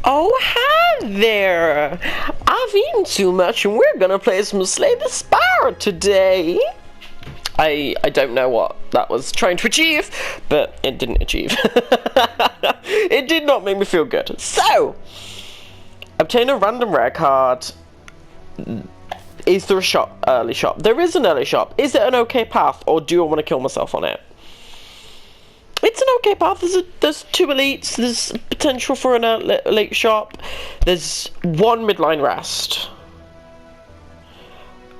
Oh, hi there! I've eaten too much and we're gonna play some Slay the Spire today! I don't know what that was trying to achieve, but it didn't achieve. It did not make me feel good. So, obtain a random rare card. Is there a shop? Early shop? There is an early shop. Is it an okay path, or do I want to kill myself on it? It's an okay path. There's two elites. There's potential for an late shop. There's one midline rest.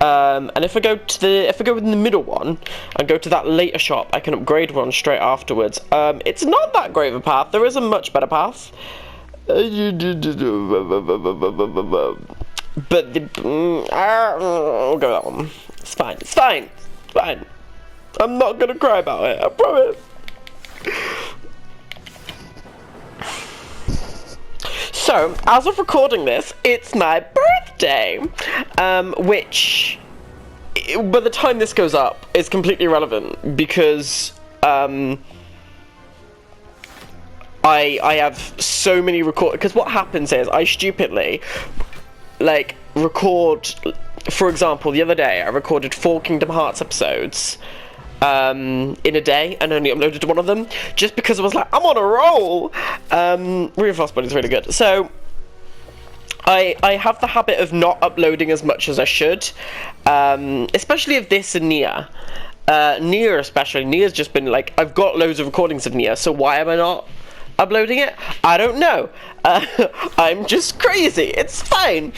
And if I go in the middle one and go to that later shop, I can upgrade one straight afterwards. It's not that great of a path. There is a much better path. But I'll go that one. It's fine. It's fine. It's fine. I'm not gonna cry about it. I promise. So, as of recording this, it's my birthday, which, by the time this goes up, is completely irrelevant, because, I have so many because what happens is, I stupidly, like, record, for example, the other day, I recorded 4 Kingdom Hearts episodes, in a day, and only uploaded one of them, just because I was like, I'm on a roll! Reinforced Body is really good. So, I have the habit of not uploading as much as I should, especially of this and Nia. Nia especially. Nia's just been like, I've got loads of recordings of Nia, so why am I not uploading it? I don't know. I'm just crazy. It's fine.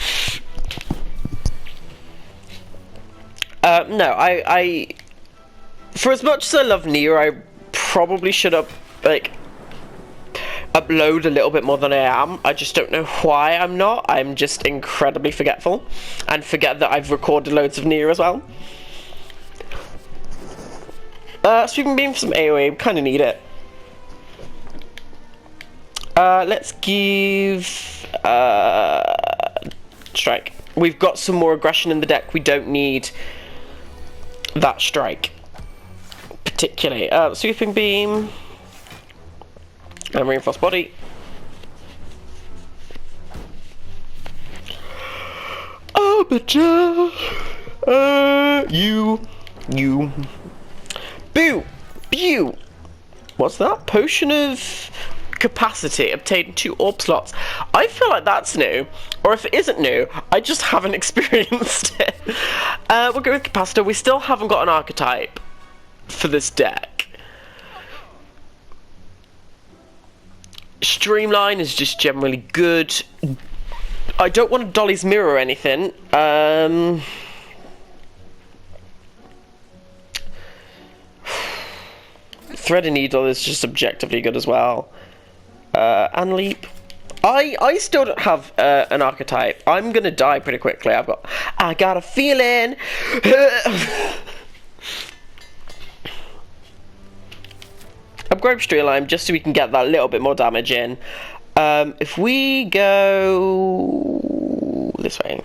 No, I for as much as I love Nia, I probably should upload a little bit more than I am. I just don't know why I'm not. I'm just incredibly forgetful, and forget that I've recorded loads of Nia as well. Sweeping Beam for some AoE, kind of need it. Let's give Strike. We've got some more aggression in the deck. We don't need that Strike particularly. Sweeping Beam and Reinforced Body. Arbiter. You. Boo. Pew. What's that? Potion of Capacity. Obtain 2 orb slots. I feel like that's new. Or if it isn't new, I just haven't experienced it. We'll go with Capacitor. We still haven't got an archetype for this deck. Streamline is just generally good. I don't want a Dolly's Mirror or anything. Thread and Needle is just objectively good as well. And Leap. I still don't have an archetype. I'm gonna die pretty quickly. I got a feeling. Upgrade Streamline just so we can get that little bit more damage in. If we go this way,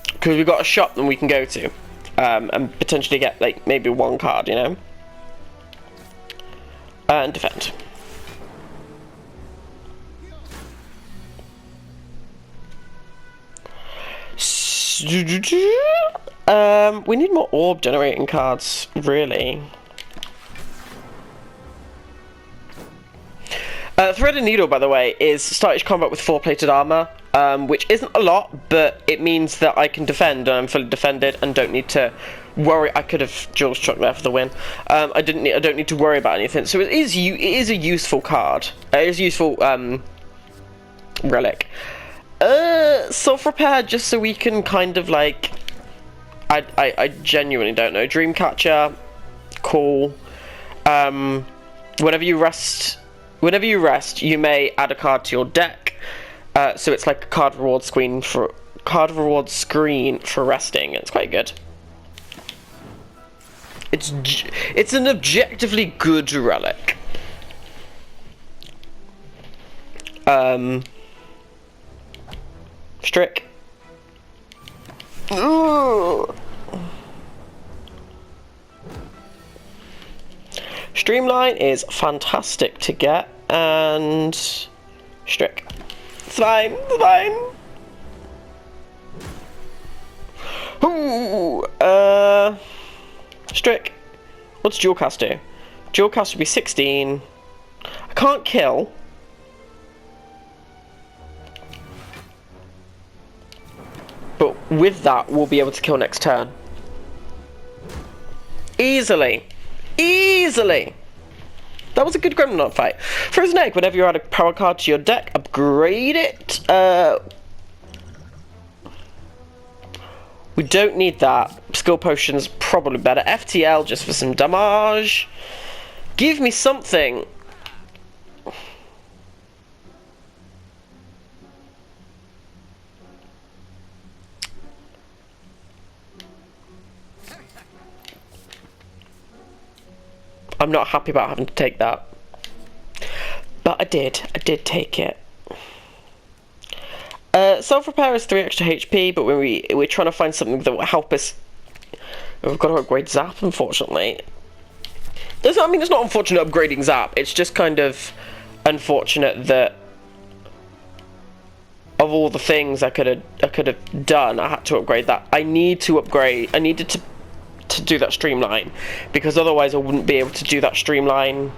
because we've got a shop that we can go to, and potentially get like maybe 1 card, you know, and defend. We need more orb generating cards, really. Thread and Needle, by the way, is start each combat with 4 plated armor, which isn't a lot, but it means that I can defend, and I'm fully defended, and don't need to worry. I could have Jules Chuck there for the win. I don't need to worry about anything. So it is a useful card. It is a useful relic. Self repair, just so we can kind of like. I genuinely don't know. Dreamcatcher, cool. Whenever you rest, you may add a card to your deck. So it's like a card reward screen for resting. It's quite good. It's an objectively good relic. Strick. Ooh. Streamline is fantastic to get, and Strick. It's fine, it's fine. Ooh, Strick. What's dual cast do? Dual cast would be 16. I can't kill. But with that, we'll be able to kill next turn. Easily. Easily. That was a good Gremlin fight. Frozen Egg, whenever you add a power card to your deck, upgrade it. We don't need that. Skill Potion's probably better. FTL just for some damage. Give me something. I'm not happy about having to take that. But I did take it. Self-repair is 3 extra HP, but when we're trying to find something that will help us. We've got to upgrade Zap, unfortunately. I mean, it's not unfortunate upgrading Zap, it's just kind of unfortunate that of all the things I could have done, I had to upgrade that. I needed to do that streamline, because otherwise I wouldn't be able to do that streamline.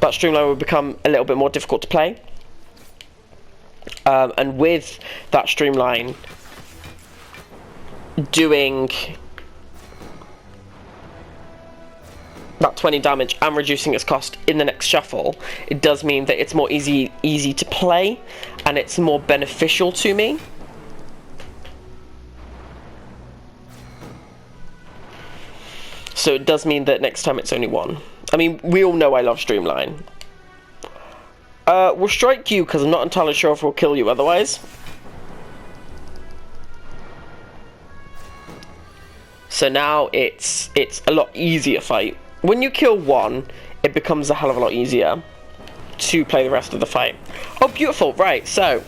That streamline would become a little bit more difficult to play. And with that streamline, doing that 20 damage and reducing its cost in the next shuffle, it does mean that it's more easy to play, and it's more beneficial to me. So it does mean that next time it's only 1. I mean, we all know I love Streamline. We'll strike you because I'm not entirely sure if we'll kill you otherwise. So now it's a lot easier fight. When you kill 1, it becomes a hell of a lot easier to play the rest of the fight. Oh, beautiful. Right, so.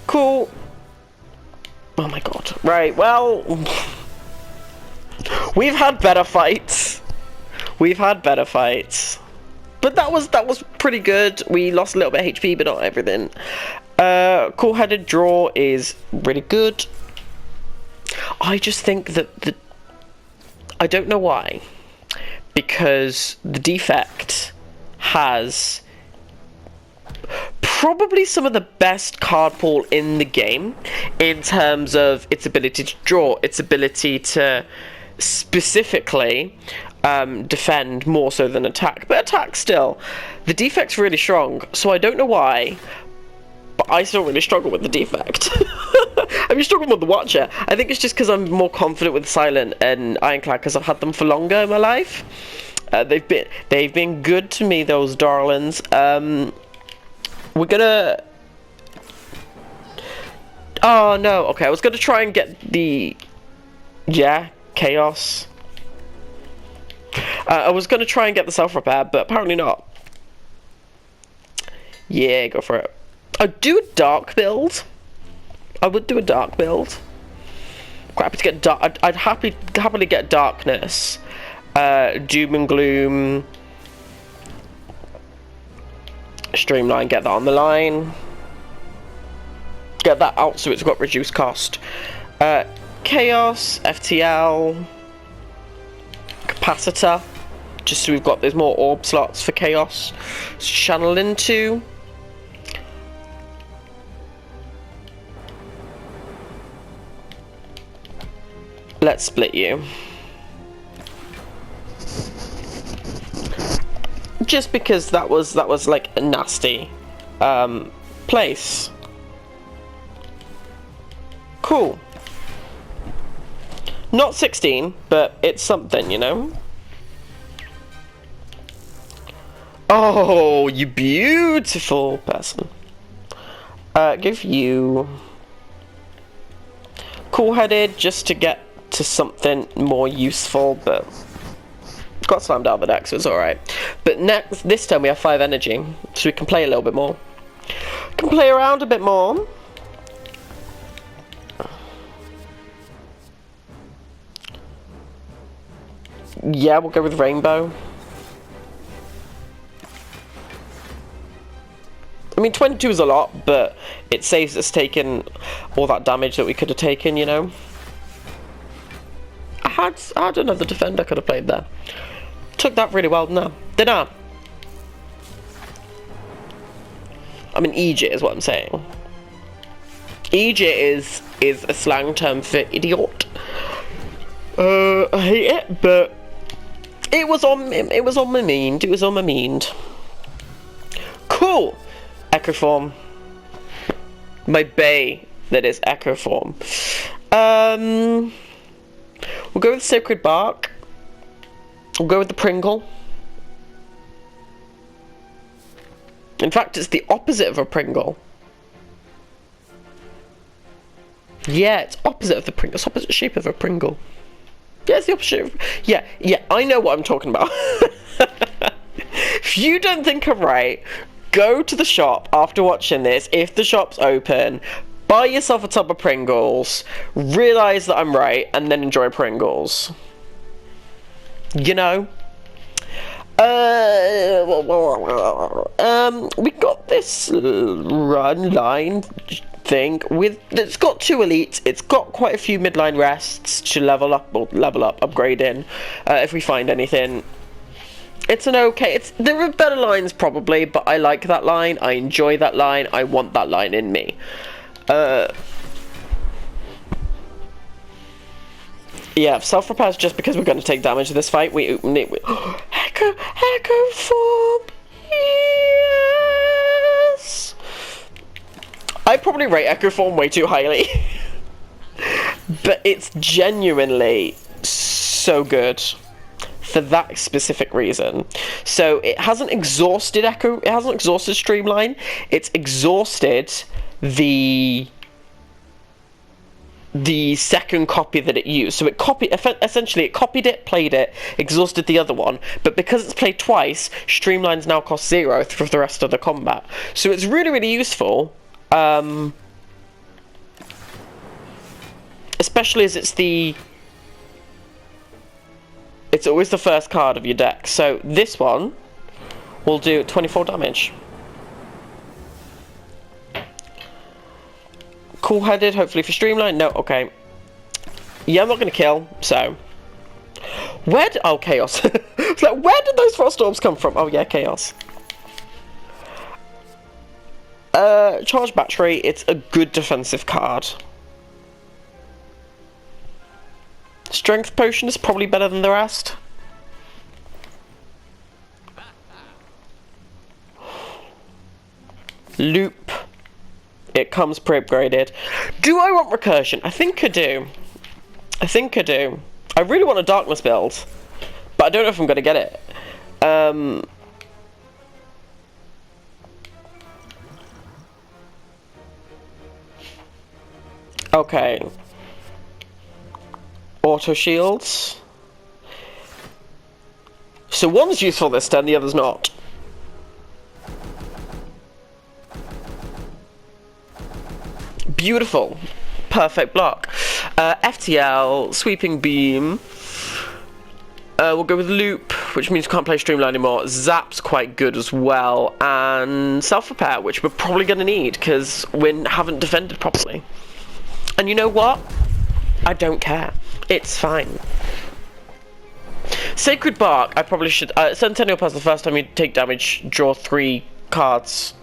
Cool. Oh my god. Right, well, we've had better fights. We've had better fights. But that was pretty good. We lost a little bit of HP, but not everything. Cool-headed draw is really good. I just think that I don't know why. Because the Defect has probably some of the best card pool in the game in terms of its ability to draw, its ability to specifically defend more so than attack, but attack still. The Defect's really strong, so I don't know why, but I still really struggle with the Defect. I mean, struggling with the Watcher. I think it's just because I'm more confident with Silent and Ironclad because I've had them for longer in my life. They've been good to me, those darlings. We're gonna... Oh, no. Okay, I was gonna try and get the... Yeah, Chaos. I was gonna try and get the self-repair, but apparently not. Yeah, go for it. I'd do a dark build. I would do a dark build. Quite happy to get dark. I'd happily get darkness. Doom and Gloom. Streamline, get that on the line. Get that out so it's got reduced cost. Chaos, FTL, Capacitor, just so we've got there's more orb slots for Chaos to channel into. Let's split you. Just because that was like a nasty place. Cool. Not 16, but it's something, you know? Oh, you beautiful person. Give you... Cool-headed, just to get to something more useful, but... Got slammed out of the deck, so it's alright. But this turn we have 5 energy, so we can play a little bit more. Can play around a bit more. Yeah, we'll go with rainbow. I mean, 22 is a lot, but it saves us taking all that damage that we could have taken, you know? I had another defender could have played there. Took that really well, didn't I? I mean, Egypt is what I'm saying. Egypt is a slang term for idiot. I hate it, but it was on my mind. Cool. Echo form. My bay that is echo form. We'll go with Sacred Bark. We'll go with the Pringle. In fact, it's the opposite of a Pringle. Yeah, it's opposite of the Pringle. It's opposite shape of a Pringle. Yeah, it's the opposite. Yeah, I know what I'm talking about. If you don't think I'm right, go to the shop after watching this, if the shop's open, buy yourself a tub of Pringles, realise that I'm right, and then enjoy Pringles. You know? We got this run line thing it's got 2 elites, it's got quite a few midline rests to level up, upgrade in, if we find anything. It's an okay, there are better lines probably, but I like that line, I enjoy that line, I want that line in me. Yeah, self-repair is just because we're going to take damage in this fight. We Echo form. Yes. I probably rate Echo form way too highly, but it's genuinely so good for that specific reason. So it hasn't exhausted Echo. It hasn't exhausted Streamline. It's exhausted the second copy that it used. So it essentially it copied it, played it, exhausted the other one, but because it's played twice, Streamlines now cost 0 for the rest of the combat. So it's really, really useful, especially as it's always the first card of your deck. So this one will do 24 damage. Cool-headed, hopefully for Streamline. No, okay. Yeah, I'm not gonna kill, so. Oh, Chaos. It's like, where did those Frost Orbs come from? Oh, yeah, Chaos. Charge Battery, it's a good defensive card. Strength Potion is probably better than the rest. Loop. It comes pre-upgraded. Do I want Recursion? I think I do. I really want a Darkness build, but I don't know if I'm going to get it. Okay. Auto shields. So one's useful this turn, the other's not. Beautiful. Perfect block. FTL, Sweeping Beam. We'll go with Loop, which means we can't play Streamline anymore. Zap's quite good as well. And Self-Repair, which we're probably going to need, because we haven't defended properly. And you know what? I don't care. It's fine. Sacred Bark, I probably should... Centennial Pass, the first time you take damage, draw 3 cards.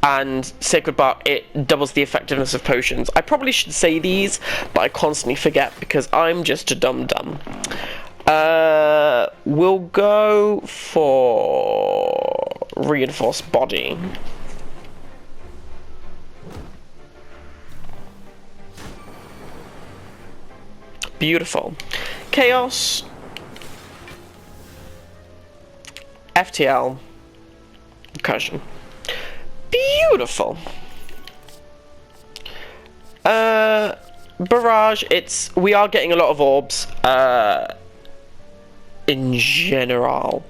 And Sacred Bark, it doubles the effectiveness of potions. I probably should say these, but I constantly forget because I'm just a dum-dum. We'll go for Reinforced Body. Beautiful. Chaos. FTL. Recursion. Beautiful. Barrage, we are getting a lot of orbs, in general.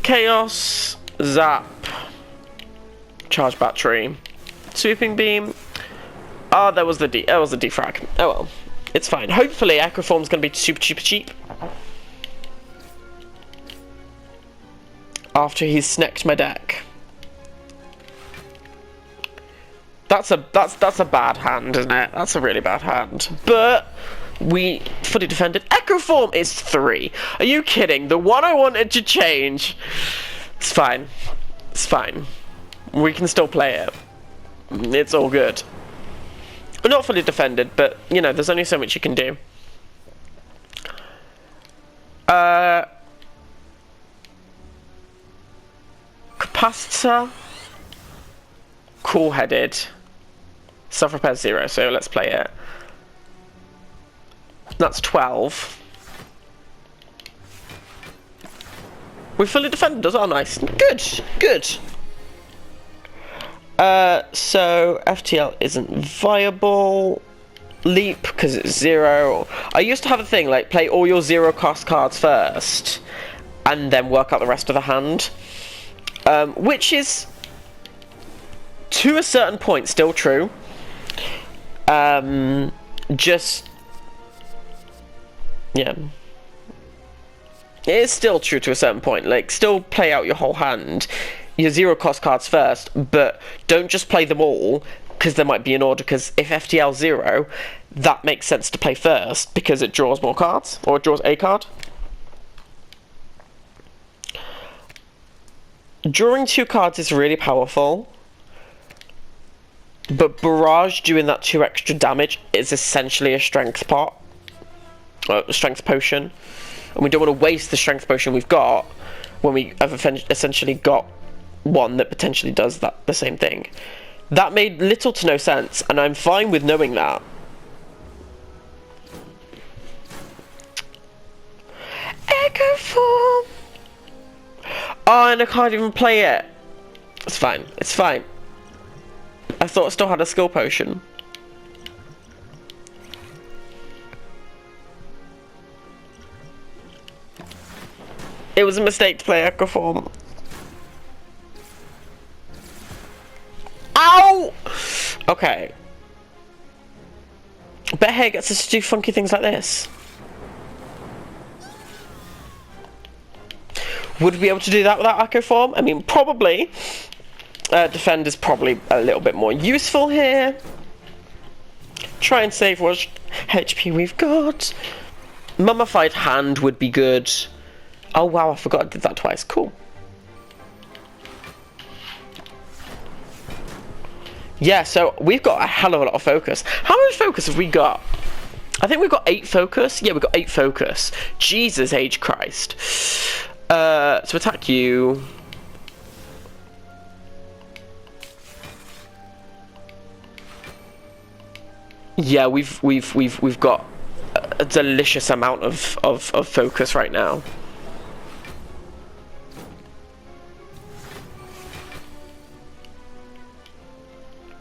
Chaos, Zap, Charge Battery, Sweeping Beam. Oh, that was the defrag. Oh well. It's fine. Hopefully, Echo Form's going to be super cheap. After he's snacked my deck. That's a bad hand, isn't it? That's a really bad hand. But we fully defended. Echo Form is 3. Are you kidding? The one I wanted to change. It's fine. It's fine. We can still play it. It's all good. We're not fully defended, but, you know, there's only so much you can do. Capacitor. Cool-headed. Self-repair 0, so let's play it. That's 12. We fully defended us, oh nice. Good, good. So FTL isn't viable. Leap, because it's 0. I used to have a thing, like, play all your 0-cost cards first, and then work out the rest of the hand. Which is, to a certain point, still true. Just... yeah. It is still true to a certain point. Like, still play out your whole hand. Your 0-cost cards first, but don't just play them all, because there might be an order, because if FTL 0, that makes sense to play first, because it draws more cards, or it draws a card. Drawing 2 cards is really powerful, but Barrage doing that 2 extra damage is essentially a strength pot, a strength potion, and we don't want to waste the strength potion we've got when we have essentially got one that potentially does the same thing. That made little to no sense, and I'm fine with knowing that. Echo Form! Oh, and I can't even play it. It's fine, it's fine. I thought I still had a skill potion. It was a mistake to play Echo Form. Ow! Okay. Bet Hair gets us to do funky things like this. Would we be able to do that without Echo Form? I mean, probably. Defend is probably a little bit more useful here. Try and save what HP we've got. Mummified Hand would be good. Oh wow, I forgot I did that twice. Cool. Yeah, so we've got a hell of a lot of focus. How much focus have we got? I think we've got 8 focus. Yeah, we've got 8 focus. Jesus H Christ. To attack you. Yeah, we've got a delicious amount of focus right now.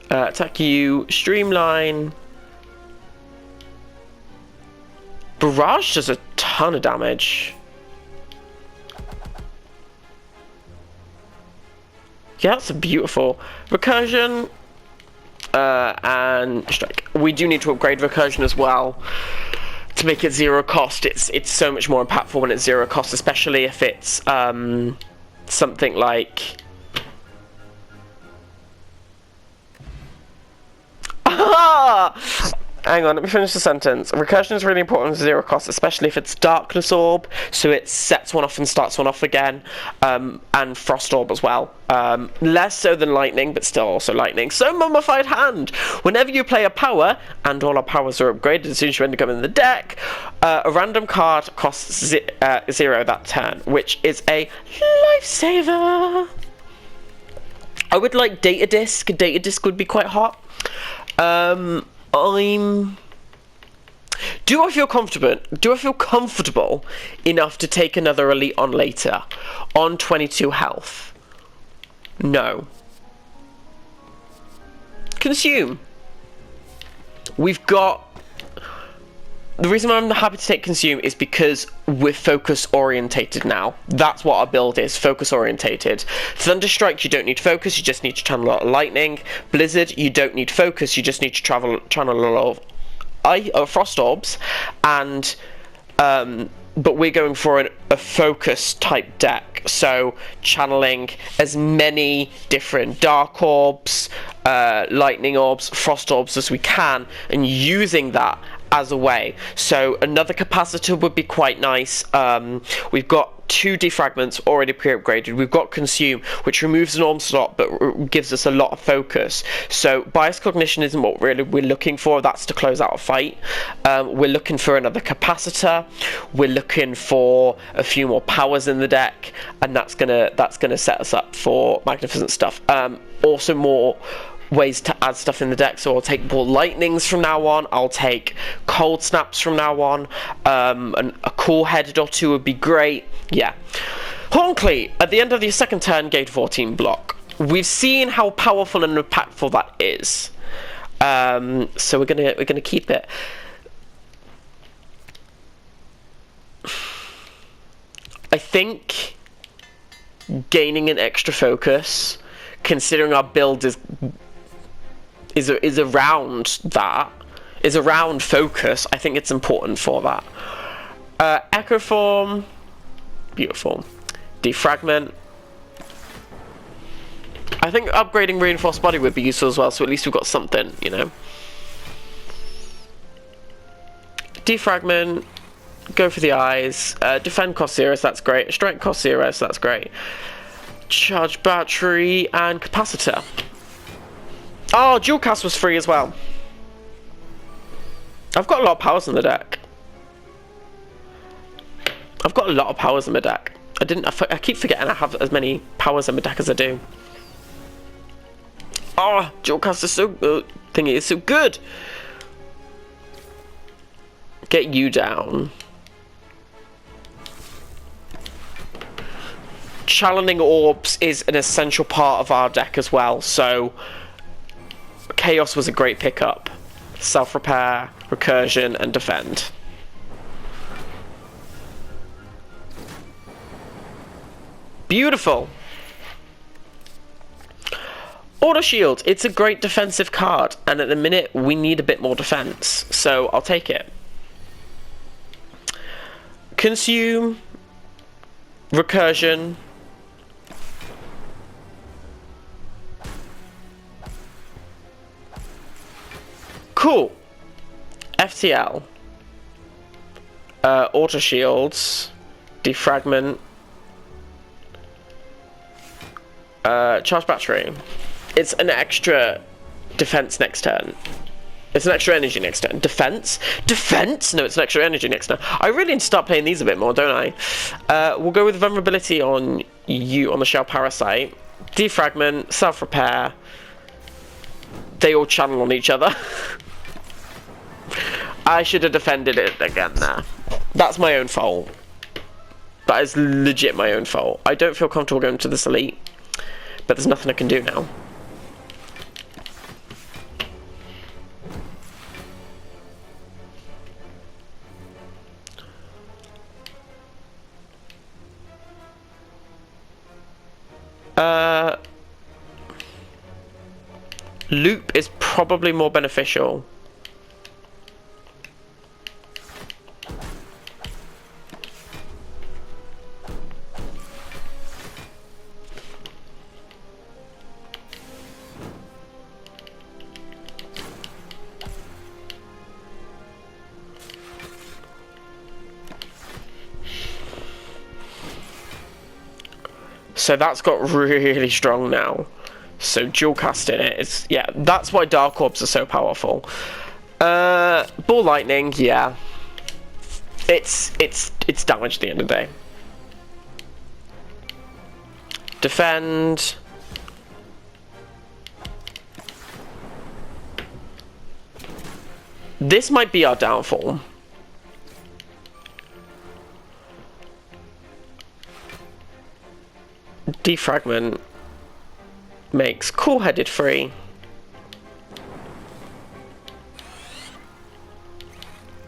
Attack you, Streamline. Barrage does a ton of damage. Yeah, that's beautiful. Recursion and Strike. We do need to upgrade Recursion as well to make it 0 cost. It's so much more impactful when it's 0 cost, especially if it's something like. Hang on, let me finish the sentence. Recursion is really important to 0 cost, especially if it's Darkness Orb, so it sets one off and starts one off again, and Frost Orb as well. Less so than Lightning, but still also Lightning. So Mummified Hand! Whenever you play a power, and all our powers are upgraded as soon as you end up in the deck, a random card costs 0 that turn, which is a lifesaver! I would like Data Disc. Data Disc would be quite hot. Do I feel confident? Do I feel comfortable enough to take another elite on later? On 22 health? No. Consume. We've got... The reason I'm happy to take Consume is because we're focus orientated now. That's what our build is, focus orientated. Thunderstrike, you don't need focus, you just need to channel a lot of lightning. Blizzard, you don't need focus, you just need to channel a lot of frost orbs, and but we're going for a focus type deck, so channeling as many different dark orbs, lightning orbs, frost orbs as we can, and using that as a way. So another capacitor would be quite nice. We've got 2 defragments already pre-upgraded. We've got consume, which removes an orb slot but gives us a lot of focus. So bias cognition isn't what really we're looking for. That's to close out a fight. We're looking for another capacitor. We're looking for a few more powers in the deck, and that's gonna set us up for magnificent stuff. Also more ways to add stuff in the deck, so I'll take ball lightnings from now on, I'll take cold snaps from now on, and a cool headed or 2 would be great. Yeah. Horncleave, at the end of your second turn, gate 14 block. We've seen how powerful and impactful that is, so we're gonna keep it. I think gaining an extra focus, considering our build is around that, is around focus, I think it's important for that. Echo form, beautiful. Defragment. I think upgrading reinforced body would be useful as well, so at least we've got something, you know. Defragment, go for the eyes. Defend cost 0, so that's great. Strength cost 0, so that's great. Charge battery and capacitor. Oh, dual cast was free as well. I've got a lot of powers in the deck. I've got a lot of powers in my deck. I keep forgetting I have as many powers in my deck as I do. Oh, dual cast is so good. Thingy is so good. Get you down. Channeling orbs is an essential part of our deck as well, so Chaos was a great pickup. Self-repair, recursion, and defend. Beautiful. Auto Shield, it's a great defensive card, and at the minute we need a bit more defense, so I'll take it. Consume, recursion, cool. FTL, auto shields, defragment, charge battery. It's an extra defense next turn. It's an extra energy next turn. Defense? Defense? No, it's an extra energy next turn. I really need to start playing these a bit more, don't I? We'll go with vulnerability on you, on the shell parasite. Defragment, self-repair. They all channel on each other. I should have defended it again there. That's my own fault. That is legit my own fault. I don't feel comfortable going to this elite, but there's nothing I can do now. Loop is probably more beneficial. So that's got really strong now. So dual casting it is, yeah, that's why Dark Orbs are so powerful. Ball Lightning, yeah. It's damage at the end of the day. Defend. This might be our downfall. Defragment makes cool-headed free.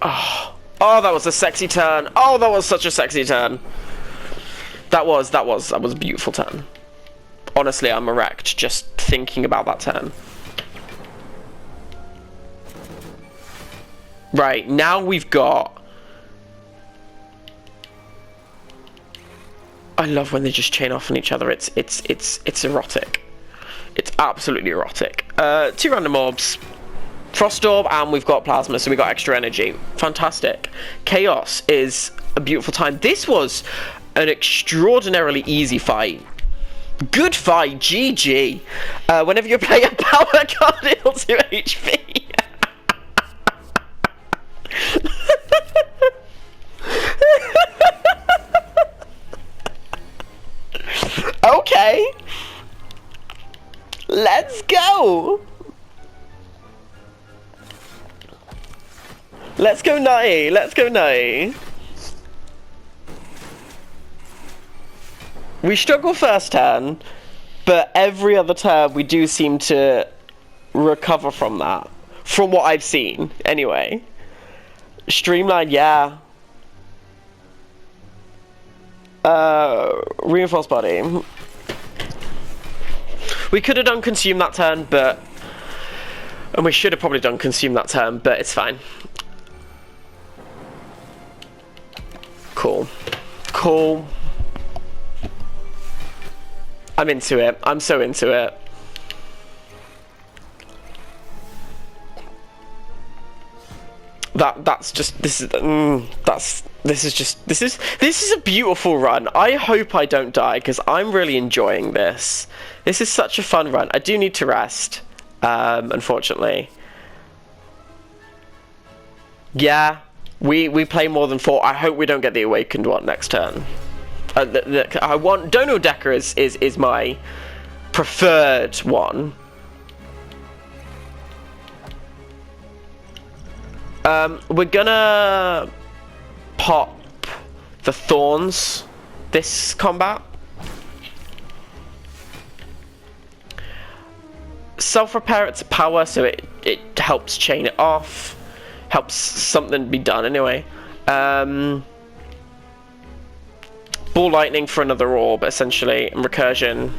Oh, that was a sexy turn. Oh, that was such a sexy turn. That was a beautiful turn. Honestly, I'm erect just thinking about that turn. Right, now we've got... I love when they just chain off on each other. It's erotic. It's absolutely erotic. 2 random orbs. Frost Orb, and we've got Plasma, so we got extra energy. Fantastic. Chaos is a beautiful time. This was an extraordinarily easy fight. Good fight, GG. Whenever you play a power card, it'll 2 HP. Okay. Let's go. Let's go nutty. Let's go nutty. We struggle first turn, but every other turn we do seem to recover from that. From what I've seen, anyway. Streamline, yeah. Reinforced body. We could have done consume that turn, but... And we should have probably done consume that turn, but it's fine. Cool. Cool. I'm into it. I'm so into it. That's just this is a beautiful run. I hope I don't die because I'm really enjoying this. This is such a fun run. I do need to rest, unfortunately. Yeah, we play more than 4. I hope we don't get the awakened one next turn. I want Dono Decker is my preferred one. We're gonna pop the Thorns this combat. Self-repair, it's a power, so it helps chain it off. Helps something be done anyway. Ball lightning for another orb, essentially, and recursion.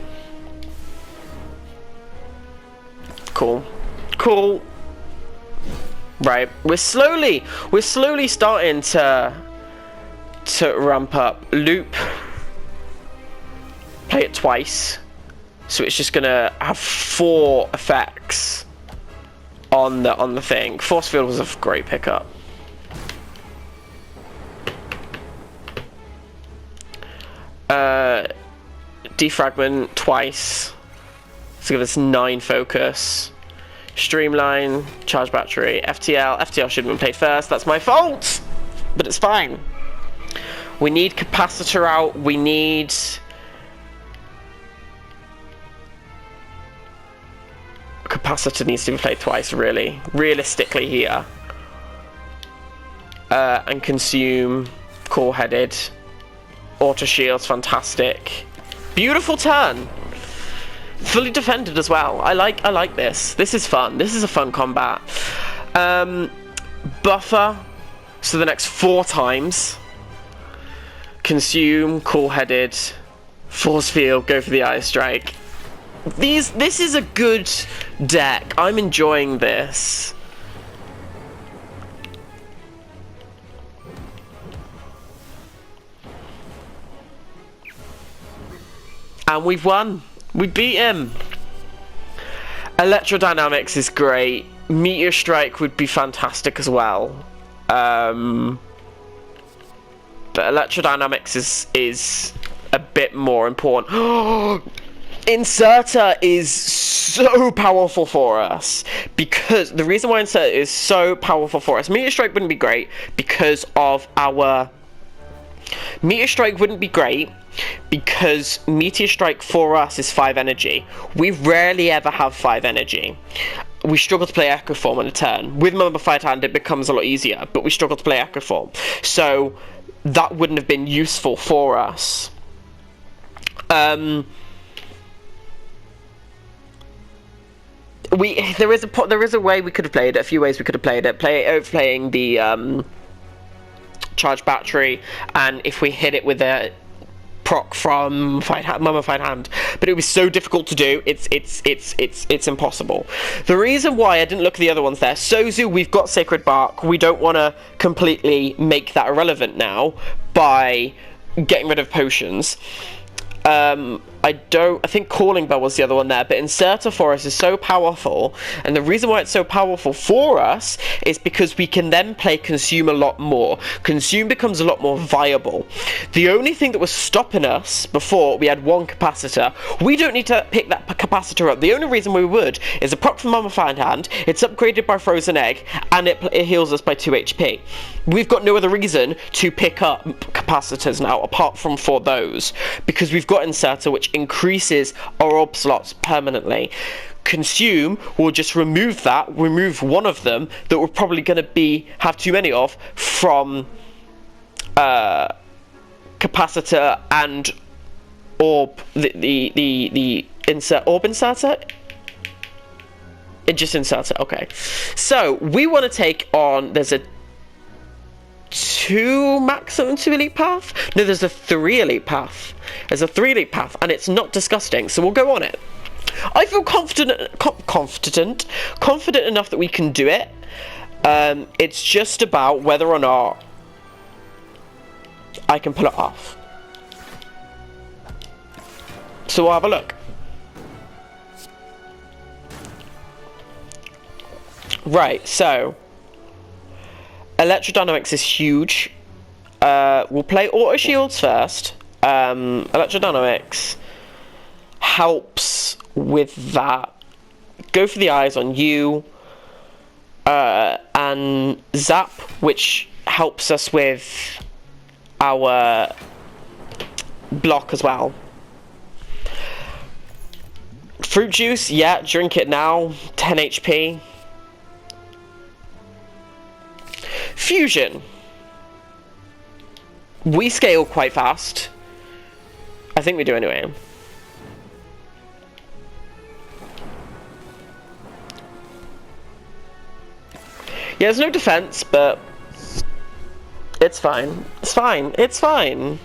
Cool. Cool. Right, we're slowly starting to ramp up. Loop. Play it twice. So it's just gonna have 4 effects on the thing. Force field was a great pickup. Defragment twice to give us 9 focus. Streamline, charge battery, FTL. FTL should have been played first. That's my fault, but it's fine. We need capacitor out. We need capacitor needs to be played twice. Really, realistically here, and consume. Core-headed. Auto shields, fantastic. Beautiful turn. Fully defended as well. I like this. This is fun. This is a fun combat. Buffer. So the next 4 times. Consume, cool-headed, force field, go for the eye strike. This is a good deck. I'm enjoying this. And we've won. We beat him. Electrodynamics is great. Meteor Strike would be fantastic as well. But Electrodynamics is a bit more important. Inserter is so powerful for us. Because the reason why Inserter is so powerful for us, Meteor Strike wouldn't be great because of our... Meteor Strike wouldn't be great because Meteor Strike for us is 5 energy. We rarely ever have 5 energy. We struggle to play Echo Form on a turn. With Mummified Hand it becomes a lot easier, but we struggle to play Echo Form. So that wouldn't have been useful for us. There is a way we could have played it, a few ways we could have played it. Overplaying the charge battery, and if we hit it with a proc from Mummified Hand, but it was so difficult to do. It's impossible. The reason why I didn't look at the other ones there, Sozu, we've got Sacred Bark. We don't want to completely make that irrelevant now by getting rid of potions. I think Calling Bell was the other one there, but Inserter for us is so powerful, and the reason why it's so powerful for us is because we can then play Consume a lot more. Consume becomes a lot more viable. The only thing that was stopping us before, we had one capacitor. We don't need to pick that capacitor up. The only reason we would is a proc from Mummified Hand, it's upgraded by Frozen Egg, and it heals us by 2 HP. We've got no other reason to pick up capacitors now, apart from for those, because we've got Inserter, which increases our orb slots permanently. Consume will just remove one of them that we're probably going to have too many of from capacitor and orb, the orb inserter. It just inserter. Okay, so we want to take on. There's a maximum 2 elite path. No, there's a 3 elite path. There's a 3 elite path, and it's not disgusting, so we'll go on it. I feel confident enough that we can do it. It's just about whether or not I can pull it off. So we'll have a look. Right, so Electrodynamics is huge. We'll play Auto Shields first. Electrodynamics helps with that. Go for the eyes on you. And Zap, which helps us with our block as well. Fruit Juice, yeah, drink it now. 10 HP. Fusion. We scale quite fast. I think we do anyway. Yeah, there's no defense, but it's fine. It's fine. It's fine.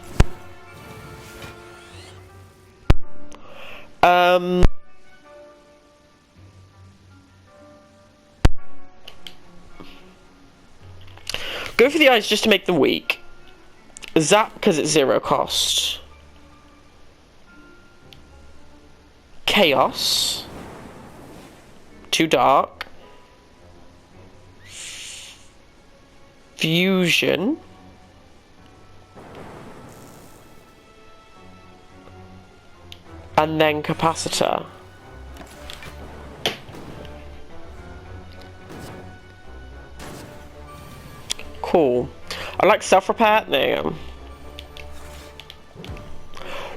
Go for the eyes just to make them weak. Zap because it's 0 cost. Chaos. Too dark. Fusion. And then capacitor. Cool. I like self-repair. There you go.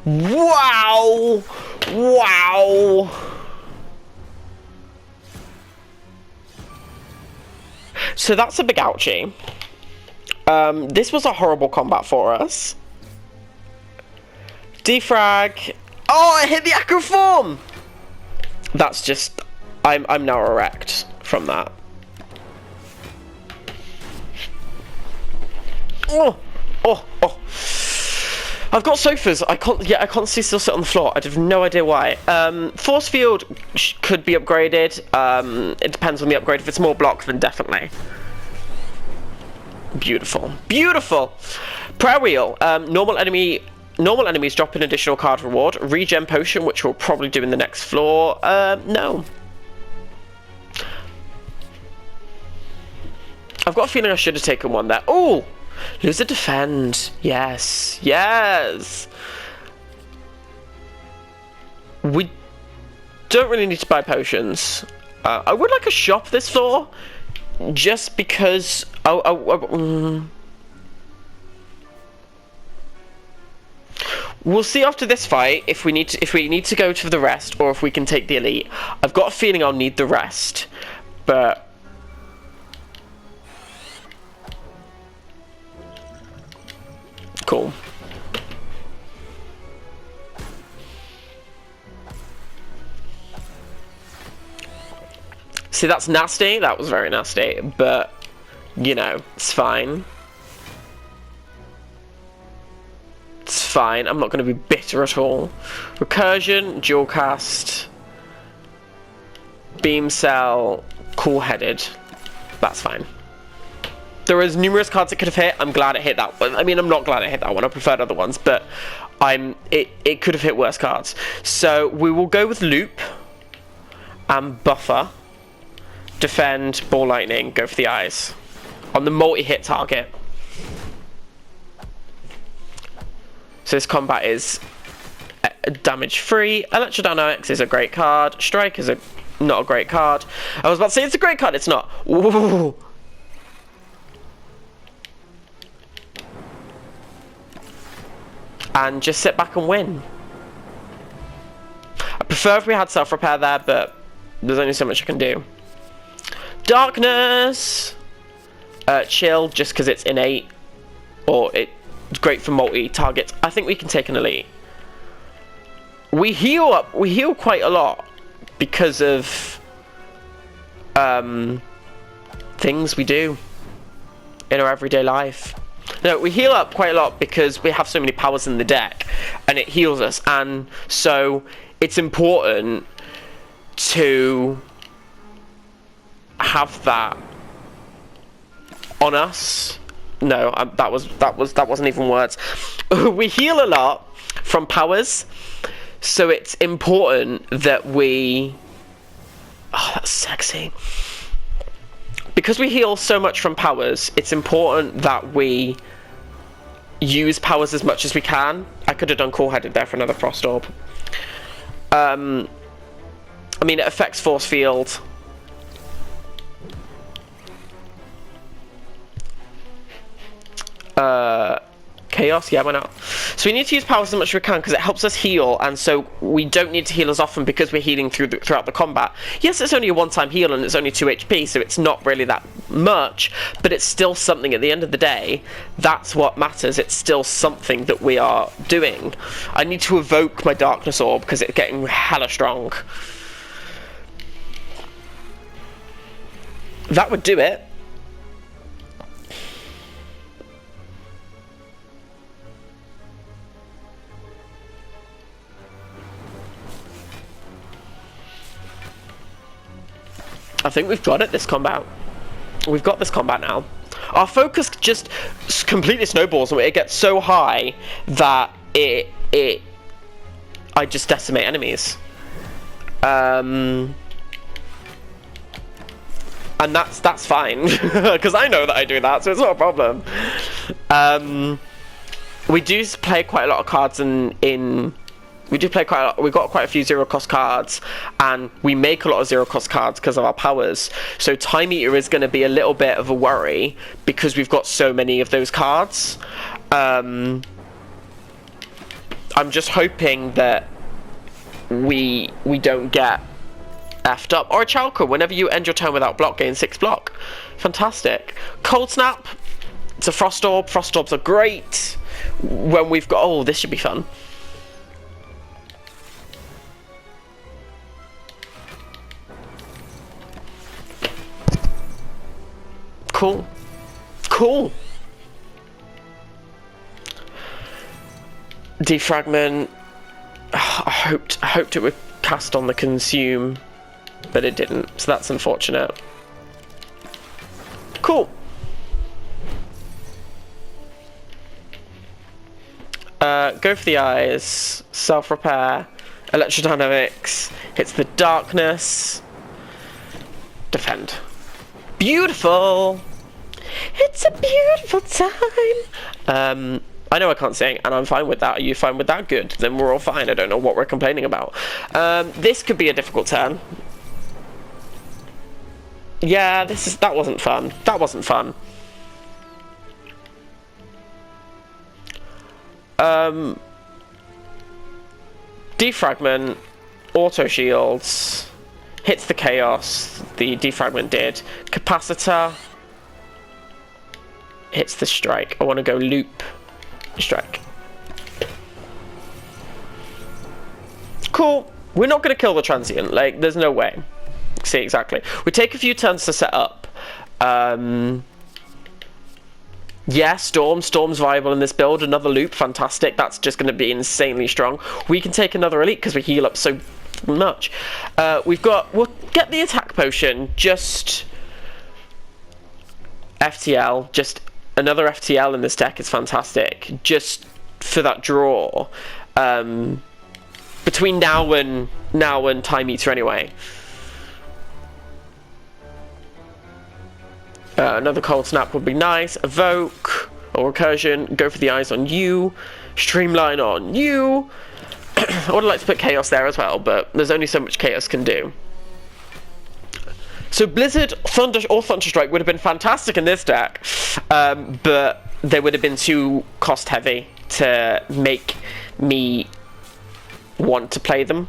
Wow! Wow! So that's a big ouchie. This was a horrible combat for us. Defrag. Oh, I hit the acro form! That's just... I'm now erect from that. Oh! Oh! Oh! I've got sofas. I can't still sit on the floor. I have no idea why. Force field could be upgraded. It depends on the upgrade. If it's more block, then definitely. Beautiful. Beautiful! Prayer wheel. Normal enemies drop an additional card reward. Regen potion, which we'll probably do in the next floor. No. I've got a feeling I should have taken one there. Oh! Lose a defend. Yes. Yes. We don't really need to buy potions. I would like a shop this floor, just because. We'll see after this fight if we need to go to the rest or if we can take the elite. I've got a feeling I'll need the rest, but. Cool. See, that's nasty. That was very nasty, but you know, it's fine. It's fine. I'm not going to be bitter at all. Recursion, dual cast, beam cell, cool-headed. That's fine. There is numerous cards it could have hit. I'm glad it hit that one. I mean, I'm not glad it hit that one. I preferred other ones, but it could have hit worse cards. So we will go with loop and buffer, defend, ball lightning, go for the eyes on the multi-hit target. So this combat is damage free. Electrodynamics is a great card. Strike is not a great card. I was about to say it's a great card. It's not. Ooh. And just sit back and win. I prefer if we had self-repair there, but there's only so much I can do. Darkness! Chill, just because it's innate. Or it's great for multi-targets. I think we can take an elite. We heal quite a lot because of things we do in our everyday life. No, we heal up quite a lot because we have so many powers in the deck and it heals us, and so it's important to have that on us. No, that wasn't even words. We heal a lot from powers, so it's important that we... Oh, that's sexy. Because we heal so much from powers, it's important that we use powers as much as we can. I could have done cool-headed there for another Frost Orb. I mean, it affects Force Field. Chaos, yeah, why not? So we need to use powers as much as we can because it helps us heal, and so we don't need to heal as often because we're healing throughout the combat. Yes, it's only a one-time heal and it's only 2 HP, so it's not really that much, but it's still something at the end of the day. That's what matters. It's still something that we are doing. I need to evoke my Darkness Orb because it's getting hella strong. That would do it. I think we've got it this combat. We've got this combat now. Our focus just completely snowballs and it gets so high that I just decimate enemies. And that's fine because I know that I do that, so it's not a problem. We do play quite a lot of cards we do play quite a lot. We've got quite a few zero-cost cards, and we make a lot of zero-cost cards because of our powers. So Time Eater is going to be a little bit of a worry because we've got so many of those cards. I'm just hoping that we don't get effed up. Or a Chalker, whenever you end your turn without block, gain 6 block. Fantastic. Cold Snap. It's a Frost Orb. Frost Orbs are great when we've got... Oh, this should be fun. Cool. Cool. Defragment. I hoped it would cast on the consume, but it didn't, so that's unfortunate. Cool. Go for the eyes. Self-repair. Electrodynamics. Hits the darkness. Defend. Beautiful. It's a beautiful time. I know I can't sing, and I'm fine with that. Are you fine with that? Good. Then we're all fine. I don't know what we're complaining about. This could be a difficult turn. Yeah, that wasn't fun. That wasn't fun. Defragment, auto shields, hits the chaos. The defragment did. Capacitor hits the strike. I want to go loop strike. Cool. We're not going to kill the transient. Like, there's no way. See, exactly. We take a few turns to set up. Yeah, Storm's viable in this build. Another loop, fantastic. That's just going to be insanely strong. We can take another elite because we heal up so much. We'll get the attack potion. Just FTL. Just another FTL in this deck is fantastic. Just for that draw. Between now and Time Eater anyway. Another Cold Snap would be nice. Evoke or Recursion. Go for the eyes on you. Streamline on you. I would like to put Chaos there as well, but there's only so much Chaos can do. So Blizzard, Thunder, or Thunderstrike would have been fantastic in this deck, but they would have been too cost heavy to make me want to play them.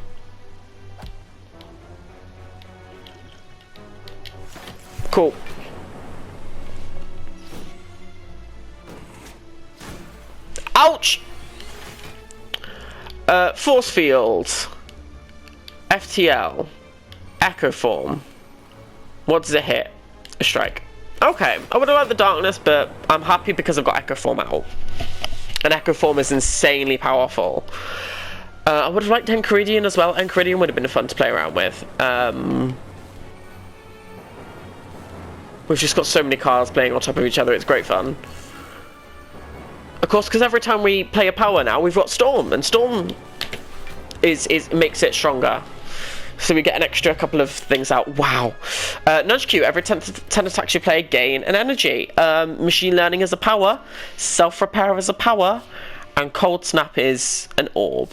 Cool. Ouch! Force Field, FTL, Echo Form. What does it hit? A strike. Okay, I would have liked the Darkness, but I'm happy because I've got Echo Form out. And Echo Form is insanely powerful. I would have liked Enchiridion as well. Enchiridion would have been fun to play around with. We've just got so many cards playing on top of each other, it's great fun. Of course, because every time we play a power now, we've got Storm, and Storm makes it stronger. So we get an extra couple of things out. Wow. Nudge Q, every 10 attacks you play, gain an energy. Machine Learning is a power, Self-Repair is a power, and Cold Snap is an orb.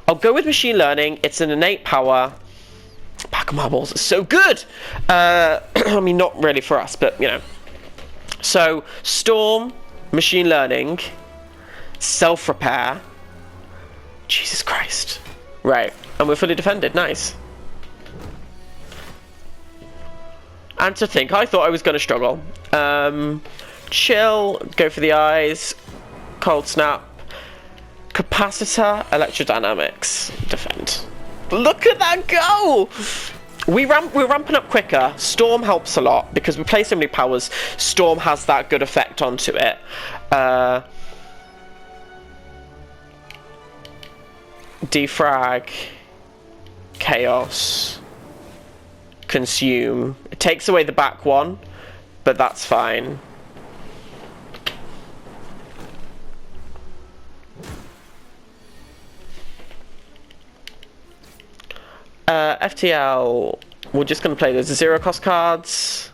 I'll go with Machine Learning, it's an innate power. Pack of Marbles is so good! I mean, not really for us, but, you know. So, Storm, Machine Learning, Self-Repair. Jesus Christ. Right, and we're fully defended, nice. And to think, I thought I was going to struggle. Chill, go for the eyes, Cold Snap, Capacitor, Electrodynamics, defend. Look at that go! We're ramping up quicker. Storm helps a lot because we play so many powers. Storm has that good effect onto it. Defrag, Chaos, Consume. It takes away the back one, but that's fine. FTL, we're just going to play those 0 cost cards.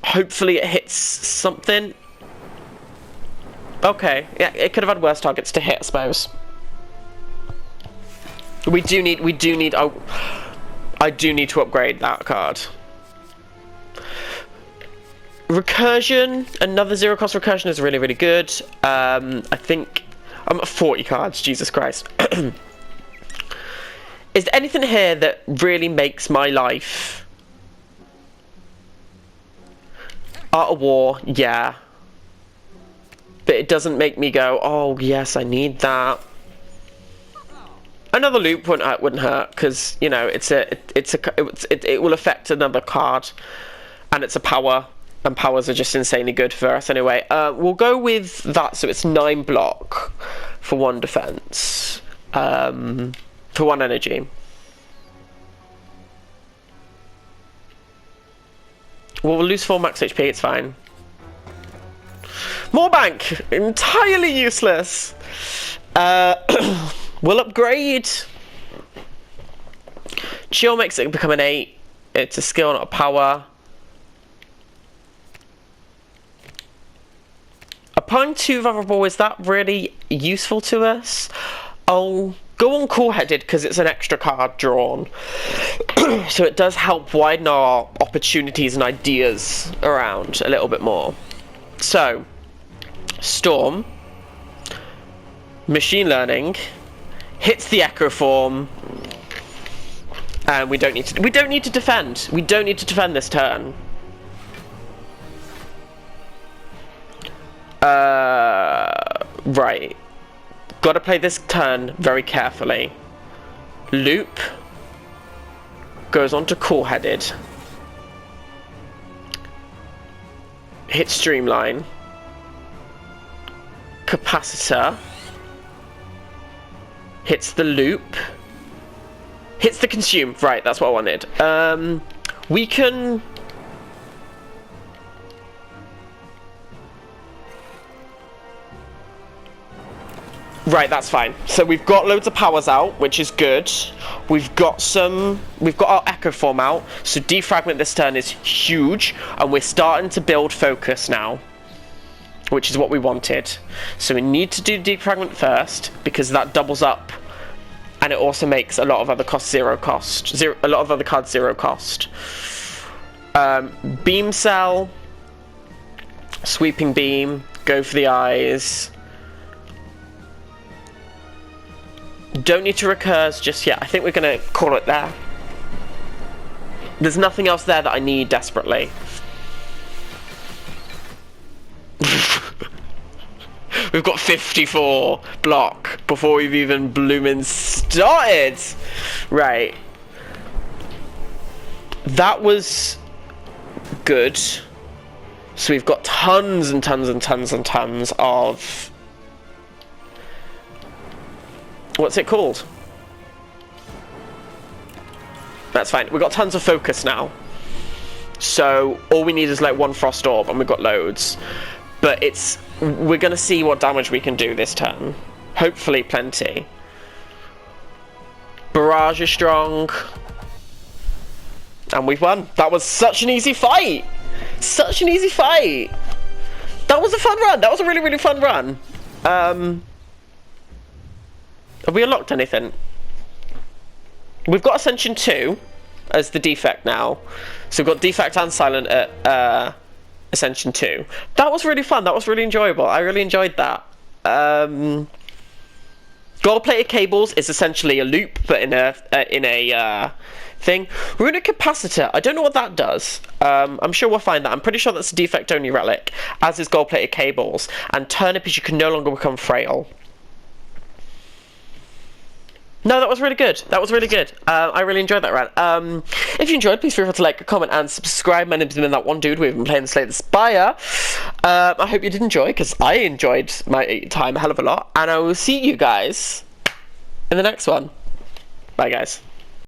Hopefully it hits something. Okay, yeah, it could have had worse targets to hit, I suppose. I do need to upgrade that card. Recursion, another 0 cost Recursion is really, really good. I think I'm at 40 cards, Jesus Christ. Is there anything here that really makes my life? Art of War, yeah. But it doesn't make me go, oh yes, I need that. Another loop wouldn't hurt because, you know, it will affect another card, and it's a power, and powers are just insanely good for us anyway. We'll go with that, so it's 9 block for 1 defense. For 1 energy. Well, we'll lose 4 max HP, it's fine. More bank! Entirely useless! We'll upgrade! Chill makes it become an 8. It's a skill, not a power. Applying 2 vulnerable, is that really useful to us? I'll go on Cool-Headed because it's an extra card drawn. So it does help widen our opportunities and ideas around a little bit more. So, Storm, Machine Learning, hits the Echo Form, and we don't need to defend. We don't need to defend this turn. Right. Got to play this turn very carefully. Loop goes on to Cool-Headed. hit streamline. Capacitor. Hits the loop. Hits the consume. Right, that's what I wanted. We can... Right, that's fine. So we've got loads of powers out, which is good. We've got our echo form out. So defragment this turn is huge, and we're starting to build focus now, which is what we wanted. So we need to do defragment first, because that doubles up, and it also makes a lot of other costs a lot of other cards zero cost. Beam cell, sweeping beam, go for the eyes. Don't need to recurse just yet. I think we're going to call it there. There's nothing else there that I need desperately. We've got 54 block before we've even bloomin' started. Right. That was good. So we've got tons and tons and tons and tons of... What's it called? That's fine. We've got tons of focus now. So all we need is like one frost orb, and we've got loads. But we're gonna see what damage we can do this turn. Hopefully plenty. Barrage is strong. And we've won. That was such an easy fight. Such an easy fight. That was a fun run. That was a really, really fun run. Have we unlocked anything? We've got Ascension 2 as the defect now. So we've got defect and silent at Ascension 2. That was really fun. That was really enjoyable. I really enjoyed that. Gold-plated cables is essentially a loop, but in a thing. Runic capacitor. I don't know what that does. I'm sure we'll find that. I'm pretty sure that's a defect-only relic, as is gold-plated cables. And turnip is you can no longer become frail. No, that was really good. That was really good. I really enjoyed that run. If you enjoyed, please feel free to like, comment, and subscribe. My name's been that one dude. We've been playing Slay the Spire. I hope you did enjoy, because I enjoyed my time a hell of a lot. And I will see you guys in the next one. Bye, guys.